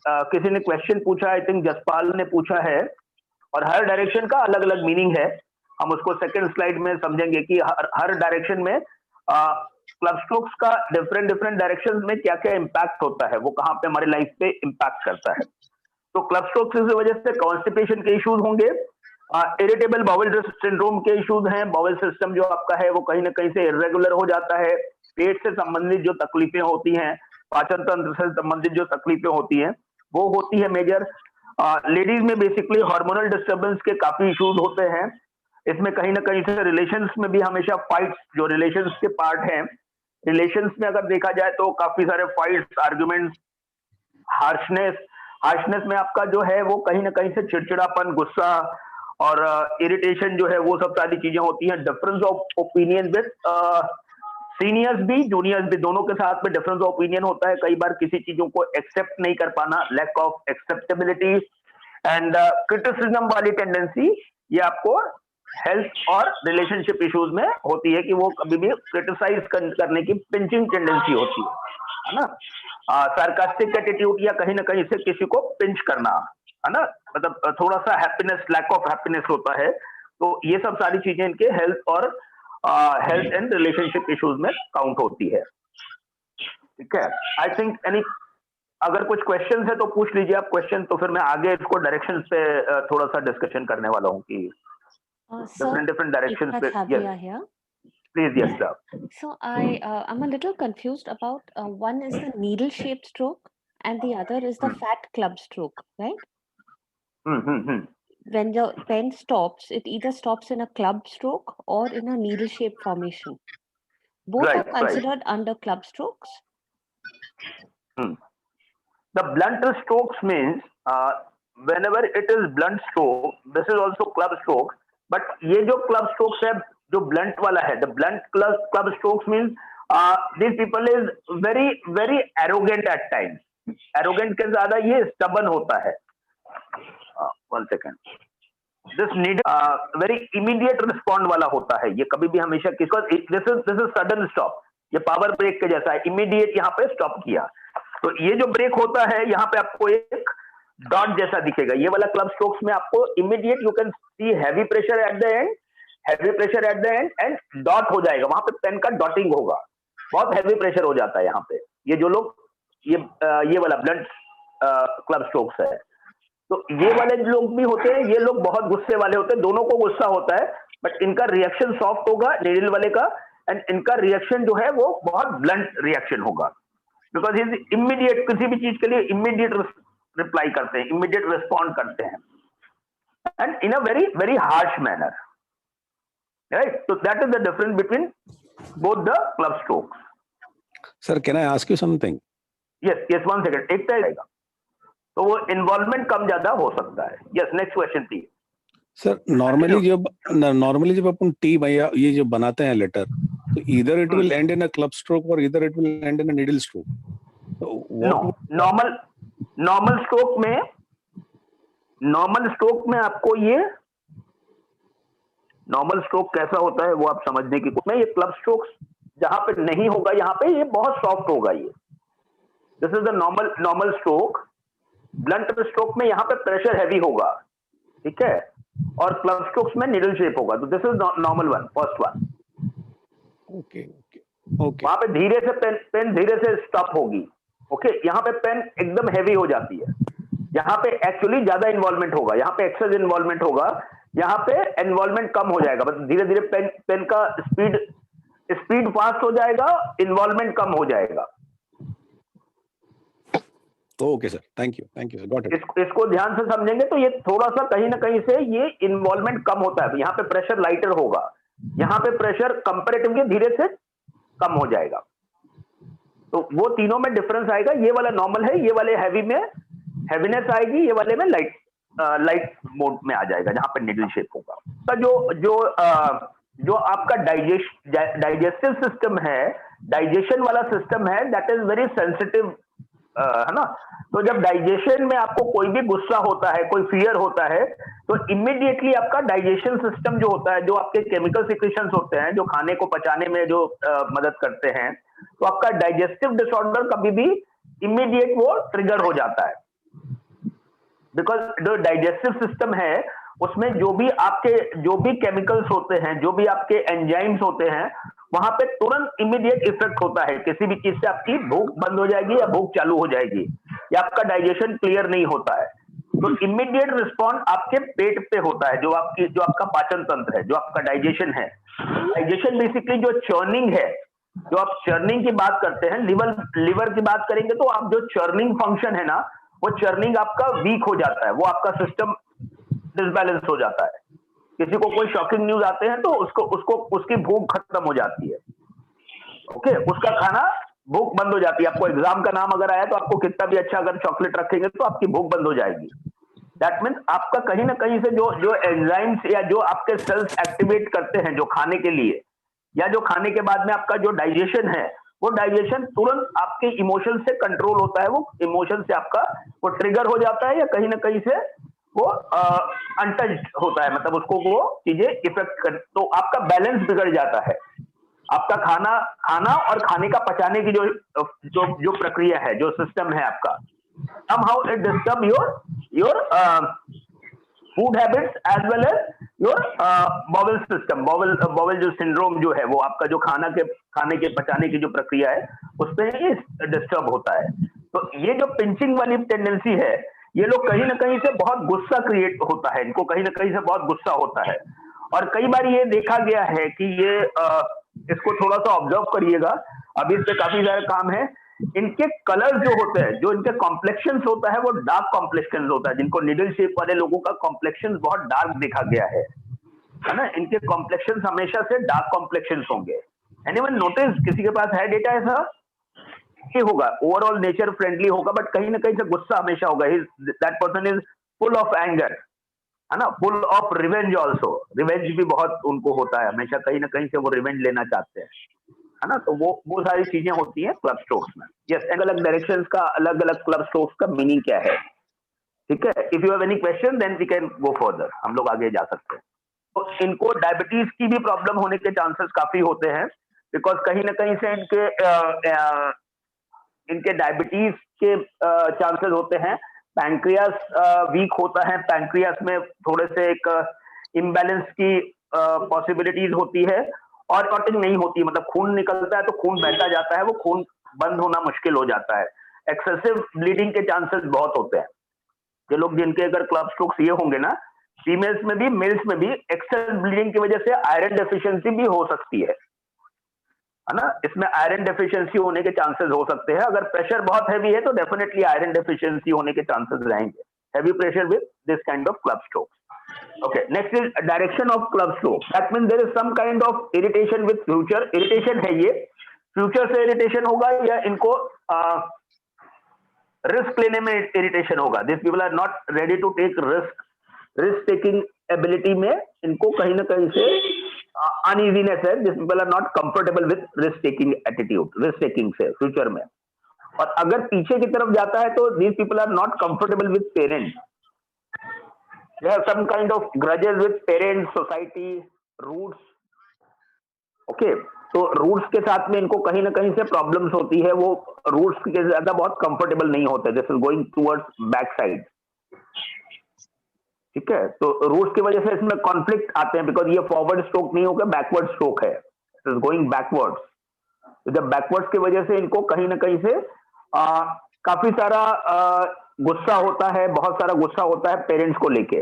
किसी ने क्वेश्चन पूछा, आई थिंक जसपाल ने पूछा है, और हर डायरेक्शन का अलग अलग मीनिंग है। हम उसको सेकंड स्लाइड में समझेंगे कि हर डायरेक्शन में क्लब स्ट्रोक्स का डिफरेंट डिफरेंट डायरेक्शन में क्या क्या इंपैक्ट होता है, वो कहाँ पे हमारे लाइफ पे इंपैक्ट करता है। तो क्लब स्ट्रोक्स की वजह से कॉन्स्टिपेशन के इश्यूज होंगे, इरिटेबल बाउल सिंड्रोम के इश्यूज हैं, बाउल सिस्टम जो आपका है वो कहीं ना कहीं से इरेगुलर हो जाता है, पेट से संबंधित जो तकलीफें होती हैं, पाचन तंत्र से संबंधित जो तकलीफें होती हैं वो होती है मेजर। लेडीज में बेसिकली हार्मोनल डिस्टर्बेंस के काफी इश्यूज होते हैं। इसमें कहीं ना कहीं से रिलेशंस में भी हमेशा फाइट्स, जो रिलेशंस के पार्ट हैं, रिलेशंस में अगर देखा जाए तो काफी सारे फाइट्स, आर्ग्यूमेंट्स, हार्शनेस में आपका जो है वो कहीं ना कहीं से चिड़चिड़ापन, गुस्सा और इरिटेशन जो है वो सब सारी चीजें होती हैं। Difference of opinion with seniors भी जूनियर्स भी, दोनों के साथ में डिफरेंस ऑफ ओपिनियन होता है। कई बार किसी चीजों को एक्सेप्ट नहीं कर पाना, lack of acceptability and criticism वाली टेंडेंसी, ये आपको हेल्थ और रिलेशनशिप इश्यूज में होती है कि वो कभी भी क्रिटिसाइज करने की पिंचिंग टेंडेंसी होती है ना। सार्कास्टिक एटीट्यूड या कहीं ना कहीं से किसी को पिंच करना, है ना, मतलब थोड़ा सा हैप्पीनेस, लैक ऑफ हैप्पीनेस होता है। तो ये सब सारी चीजें इनके हेल्थ और हेल्थ एंड रिलेशनशिप इश्यूज में काउंट होती है। ठीक है, आई थिंक एनी अगर कुछ क्वेश्चन है तो पूछ लीजिए आप क्वेश्चन, तो फिर मैं आगे इसको डायरेक्शन पे थोड़ा सा डिस्कशन करने वाला हूँ कि different directions. Yes. Please, yes, sir. So I'm a little confused about one is the needle shaped stroke and the other is the fat club stroke, right? When the pen stops, it either stops in a club stroke or in a needle shaped formation. Both are considered under club strokes. The blunt strokes means whenever it is blunt stroke, this is also club stroke. But ये जो club strokes है, जो blunt वाला है, the blunt club strokes means these people is very very arrogant at times. Arrogant के ज्यादा ये stubborn होता है. One second. This need very immediate respond वाला होता है. ये कभी भी हमेशा किसको this is sudden stop. ये पावर ब्रेक के जैसा है, immediate यहाँ पे स्टॉप किया। तो ये जो ब्रेक होता है यहाँ पे आपको एक डॉट जैसा दिखेगा। ये वाला क्लब स्ट्रोक्स में आपको immediate you can see heavy pressure at the end and dot हो जाएगा, वहां पे पेन का डॉटिंग होगा, बहुत हैवी प्रेशर हो जाता है यहाँ पे। ये जो लोग ये वाला ब्लंट क्लब स्ट्रोक्स है, तो ये वाले लोग भी होते हैं, ये लोग बहुत गुस्से वाले होते हैं, दोनों को गुस्सा होता है, बट इनका रिएक्शन सॉफ्ट होगा नीडल वाले का, एंड इनका रिएक्शन जो है वो बहुत ब्लंट रिएक्शन होगा, बिकॉज इमीडिएट किसी भी चीज के लिए इमीडिएट रिप्लाई करते हैं, इमीडिएट रिस्पॉन्ड करते हैं, and in a very very harsh manner, right. So that is the difference between both the club strokes. Sir, can I ask you something? Yes, one second, एक तो आएगा, तो वो involvement कम ज्यादा हो सकता है। Yes, next question please. Sir normally जब अपन टी या ये जो बनाते हैं लेटर, तो either it will end in a club stroke or either it will end in a needle stroke. No, normal stroke में आपको ये नॉर्मल स्ट्रोक कैसा होता है वो आप समझने की कोशिश में, ये क्लब स्ट्रोक्स जहां पे नहीं होगा, यहाँ पे ये बहुत सॉफ्ट होगा। ये this is the normal stroke. Blunt stroke में यहाँ पे प्रेशर हैवी होगा, ठीक है, और क्लब स्ट्रोक्स में निडल शेप होगा। तो this is normal one, first one. Okay, वहां पे धीरे से पेन धीरे से स्टॉप होगी। ओके, यहाँ पे पेन एकदम हैवी हो जाती है, यहाँ पे एक्चुअली ज्यादा इन्वॉल्वमेंट होगा, यहाँ पे एक्सेस इन्वॉल्वमेंट होगा, यहाँ पे इन्वॉल्वमेंट कम हो जाएगा, बस धीरे धीरे पेन का स्पीड फास्ट हो जाएगा, इन्वॉल्वमेंट कम हो जाएगा। Okay sir, thank you sir, got it. इसको ध्यान से समझेंगे तो ये थोड़ा सा कहीं ना कहीं से ये इन्वॉल्वमेंट कम होता है। यहाँ पे प्रेशर लाइटर होगा, यहाँ पे प्रेशर कंपैरेटिवली धीरे से कम हो जाएगा। तो वो तीनों में डिफरेंस आएगा। ये वाला नॉर्मल है, ये वाले हैवी में हैवीनेस आएगी, ये वाले में लाइट मोड में आ जाएगा, जहां पे निडल शेप होगा। तो जो आपका डाइजेस्टिव सिस्टम है, डाइजेशन वाला सिस्टम है, दैट इज वेरी सेंसिटिव, है ना। तो जब डाइजेशन में आपको कोई भी गुस्सा होता है, कोई फियर होता है, तो इमीडिएटली आपका डाइजेशन सिस्टम जो होता है, जो आपके केमिकल सिक्रीशंस होते हैं, जो खाने को पचाने में जो मदद करते हैं, तो आपका डाइजेस्टिव डिसऑर्डर कभी भी इमीडिएट वो ट्रिगर हो जाता है। बिकॉज जो डाइजेस्टिव सिस्टम है उसमें जो भी केमिकल्स होते हैं, जो भी आपके एंजाइम्स होते हैं, वहां पे तुरंत इमीडिएट इफेक्ट होता है। किसी भी चीज से आपकी भूख बंद हो जाएगी या भूख चालू हो जाएगी या आपका डाइजेशन क्लियर नहीं होता है, तो इमीडिएट रिस्पॉन्स आपके पेट पे होता है, जो आपका पाचन तंत्र है, जो आपका डाइजेशन है। डाइजेशन बेसिकली जो चर्निंग है, जो आप चर्निंग की बात करते हैं, लिवर की बात करेंगे तो आप जो चर्निंग फंक्शन है ना, वो चर्निंग आपका वीक हो जाता है, वो आपका सिस्टम डिसबैलेंस हो जाता है। किसी को कोई शॉकिंग न्यूज आते हैं तो उसकी भूख खत्म हो जाती है। ओके, उसका खाना भूख बंद हो जाती है। आपको एग्जाम का नाम अगर आया तो आपको कितना भी अच्छा अगर चॉकलेट रखेंगे तो आपकी भूख बंद हो जाएगी। दैट मीन्स आपका कहीं ना कहीं से जो एंजाइम्स या जो आपके सेल्स एक्टिवेट करते हैं जो खाने के लिए, या जो खाने के बाद में आपका जो डाइजेशन है, वो डाइजेशन तुरंत आपके इमोशन से कंट्रोल होता है। वो इमोशन से आपका वो ट्रिगर हो जाता है या कहीं ना कहीं से वो अनटच्ड होता है, मतलब उसको वो चीजें इफेक्ट कर, तो आपका बैलेंस बिगड़ जाता है। आपका खाना और खाने का पचाने की जो प्रक्रिया है, जो सिस्टम है आपका, somehow it disturb your food habits as well as your bowel system, bowel जो सिंड्रोम जो है, वो आपका जो खाने के पचाने की जो प्रक्रिया है उसमें ये डिस्टर्ब होता है। तो ये जो पिंचिंग वाली टेंडेंसी है, ये लोग कहीं ना कहीं से बहुत गुस्सा क्रिएट होता है, इनको कहीं ना कहीं से बहुत गुस्सा होता है। और कई बार ये देखा गया है कि ये इसको थोड़ा सा ऑब्जर्व करिएगा, अभी इस पे काफी सारे काम है। इनके कलर्स जो होते हैं, जो इनके कॉम्प्लेक्शंस होता है, वो डार्क कॉम्प्लेक्शंस होता है। जिनको निडल शेप वाले लोगों का कॉम्प्लेक्शंस बहुत डार्क देखा गया है ना, इनके कॉम्प्लेक्शंस हमेशा से डार्क कॉम्प्लेक्शंस होंगे। एनीवन नोटिस, किसी के पास है डेटा ऐसा? ही होगा, ओवरऑल नेचर फ्रेंडली होगा, बट कहीं ना कहीं से गुस्सा हमेशा होगा। That person is full of anger, है ना, full of revenge also. Revenge भी बहुत उनको होता है, हमेशा कहीं ना कहीं से वो रिवेंज लेना चाहते हैं, है ना। तो वो सारी चीजें होती हैं क्लब स्ट्रोक्स में। यस, अलग अलग डायरेक्शंस का, अलग अलग क्लब स्ट्रोक्स का मीनिंग क्या है, ठीक है। If you have any question then we can go further, हम लोग आगे जा सकते हैं। तो इनको डायबिटीज की भी प्रॉब्लम होने के चांसेस काफी होते हैं, बिकॉज कहीं ना कहीं से इनके डायबिटीज के चांसेस होते हैं। पैंक्रियास वीक होता है, पैंक्रियास में थोड़े से एक इम्बैलेंस की पॉसिबिलिटीज होती है, और क्लॉटिंग नहीं होती, मतलब खून निकलता है तो खून बहता जाता है, वो खून बंद होना मुश्किल हो जाता है। एक्सेसिव ब्लीडिंग के चांसेस बहुत होते हैं। जो लोग जिनके अगर क्लब स्ट्रोक्स ये होंगे ना, फीमेल्स में भी मेल्स में भी एक्सेसिव ब्लीडिंग की वजह से आयरन डेफिशिएंसी भी हो सकती है ना। इसमें आयरन डेफिशिएंसी होने के चांसेस हो सकते हैं। अगर प्रेशर बहुत हैवी है तो डेफिनेटली आयरन डेफिशिएंसी होने के चांसेस रहेंगे। Heavy pressure with this kind of club strokes. Okay, next is direction of club stroke. That means there is some kind of irritation with future. Irritation है ये, future से irritation होगा या इनको risk लेने में irritation होगा। These people are not ready to take risk. Risk taking ability में इनको कहीं ना कहीं से uneasiness है। These people are not comfortable with risk taking attitude, risk taking से future में। और अगर पीछे की तरफ जाता है तो these people are not comfortable with parents. They have some kind of grudges with parents, society, roots. Okay, तो रूट्स के साथ में इनको कहीं ना कहीं से प्रॉब्लम्स होती है। वो रूट्स के ज्यादा बहुत कंफर्टेबल नहीं होते। This is going towards back side, ठीक है। तो रूट्स की वजह से इसमें कॉन्फ्लिक्ट आते हैं, बिकॉज ये फॉरवर्ड स्ट्रोक नहीं होगा, बैकवर्ड स्ट्रोक है, इट इज गोइंग बैकवर्ड्स। तो जब बैकवर्ड्स की वजह से इनको कहीं ना कहीं से काफी सारा गुस्सा होता है, बहुत सारा गुस्सा होता है पेरेंट्स को लेके।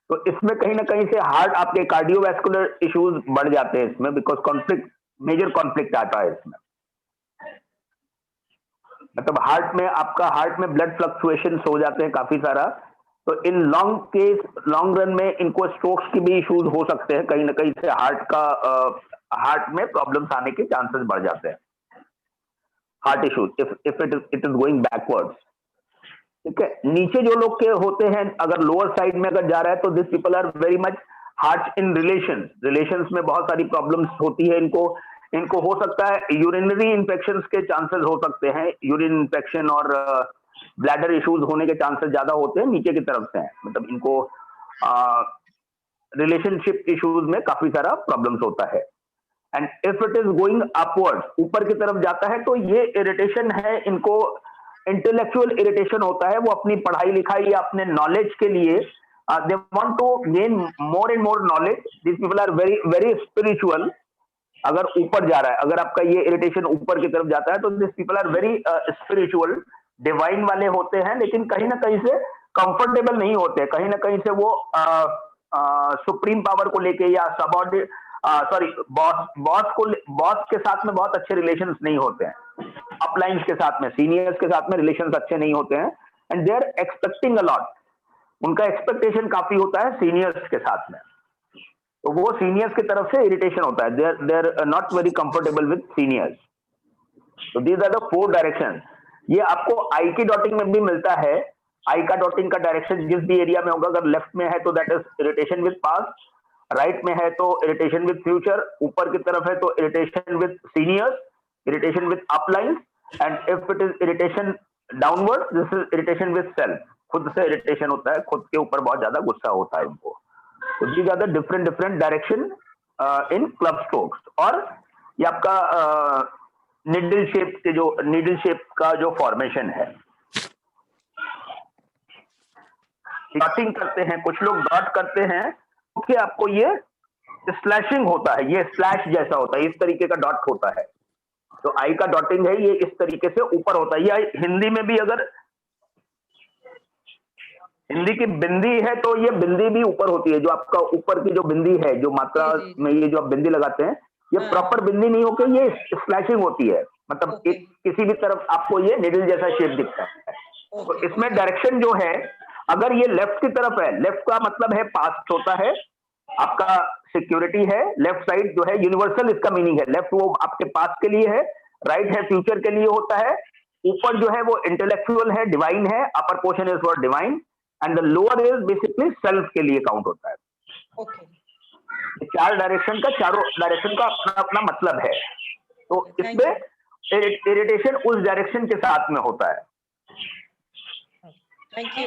तो इसमें कहीं ना कहीं से हार्ट, आपके कार्डियोवैस्कुलर इश्यूज बढ़ जाते हैं इसमें, बिकॉज कॉन्फ्लिक्ट, मेजर कॉन्फ्लिक्ट आता है इसमें। मतलब हार्ट में ब्लड फ्लक्चुएशन हो जाते हैं काफी सारा। तो इन लॉन्ग रन में इनको स्ट्रोक्स की भी इश्यूज हो सकते हैं। कहीं ना कहीं से हार्ट में प्रॉब्लम्स आने के चांसेस बढ़ जाते हैं, heart issues if it is going backwards, ठीक है। नीचे जो लोग के होते हैं, अगर लोअर साइड में अगर जा रहा है तो this people are very much heart in relations में बहुत सारी प्रॉब्लम्स होती है इनको हो सकता है यूरिनरी इन्फेक्शंस के चांसेस हो सकते हैं। यूरिन इन्फेक्शन और ब्लैडर इश्यूज होने के चांसेस ज्यादा होते हैं नीचे की तरफ से। मतलब इनको रिलेशनशिप इश्यूज में काफी सारा प्रॉब्लम्स होता है। And if it is going upward, ऊपर की तरफ जाता है, तो ये इरिटेशन है इनको इंटेलेक्चुअल इरिटेशन होता है, वो अपनी पढ़ाई लिखाई या अपने नॉलेज के लिए they want to gain more and more knowledge. This people are very very spiritual. अगर ऊपर जा रहा है, अगर आपका ये इरिटेशन ऊपर की तरफ जाता है, तो this people are very spiritual, divine वाले होते हैं, लेकिन कहीं ना कहीं से कंफर्टेबल नहीं होते. कहीं ना कहीं से वो सुप्रीम पावर को लेके या सबऑर्डिनेट बॉस के साथ में बहुत अच्छे रिलेशंस नहीं होते हैं. अपलाइंस के साथ में, सीनियर्स के साथ में रिलेशंस अच्छे नहीं होते हैं. And they are expecting a lot. उनका एक्सपेक्टेशन काफी होता है सीनियर्स के साथ में, तो वो सीनियर्स की तरफ से इरिटेशन होता है. They are not very comfortable with seniors. तो दीज आर द 4 डायरेक्शन. ये आपको आई की डॉटिंग में भी मिलता है. आई का डॉटिंग का डायरेक्शन जिस भी एरिया में होगा, अगर लेफ्ट में है तो that is irritation with past, right में है तो इरिटेशन विद फ्यूचर, ऊपर की तरफ है तो irritation with seniors, irritation with अपलाइंस, and if it is irritation downward, this is irritation with self. खुद से इरिटेशन होता है, खुद के ऊपर बहुत ज्यादा गुस्सा होता है इनको. तो these are the different direction in club strokes. और ये आपका निडल शेप का जो फॉर्मेशन है, डॉटिंग करते हैं कुछ लोग, डॉट करते हैं, क्योंकि आपको ये स्लैशिंग होता है, ये स्लैश जैसा होता है, इस तरीके का डॉट होता है. तो आई का डॉटिंग है, ये इस तरीके से ऊपर होता है. या हिंदी में भी अगर हिंदी की बिंदी है तो ये बिंदी भी ऊपर होती है. जो आपका ऊपर की जो बिंदी है, जो मात्रा में ये जो आप बिंदी लगाते हैं, ये प्रॉपर बिंदी नहीं होकर ये स्लैशिंग होती है. मतलब किसी भी तरफ आपको ये निडल जैसा शेप दिखता है. तो इसमें डायरेक्शन जो है, अगर ये लेफ्ट की तरफ है, लेफ्ट का मतलब है पास्ट होता है, आपका सिक्योरिटी है. लेफ्ट साइड जो है यूनिवर्सल, इसका मीनिंग है. लेफ्ट वो आपके पास्ट के लिए है, राइट है फ्यूचर के लिए होता है. ऊपर जो है वो इंटेलेक्चुअल है, डिवाइन है. Upper portion is for divine and the lower is basically self के लिए काउंट होता है. चार डायरेक्शन का, चारों डायरेक्शन का अपना अपना मतलब है. तो इसमें इरिटेशन उस डायरेक्शन के साथ में होता है. Thank you.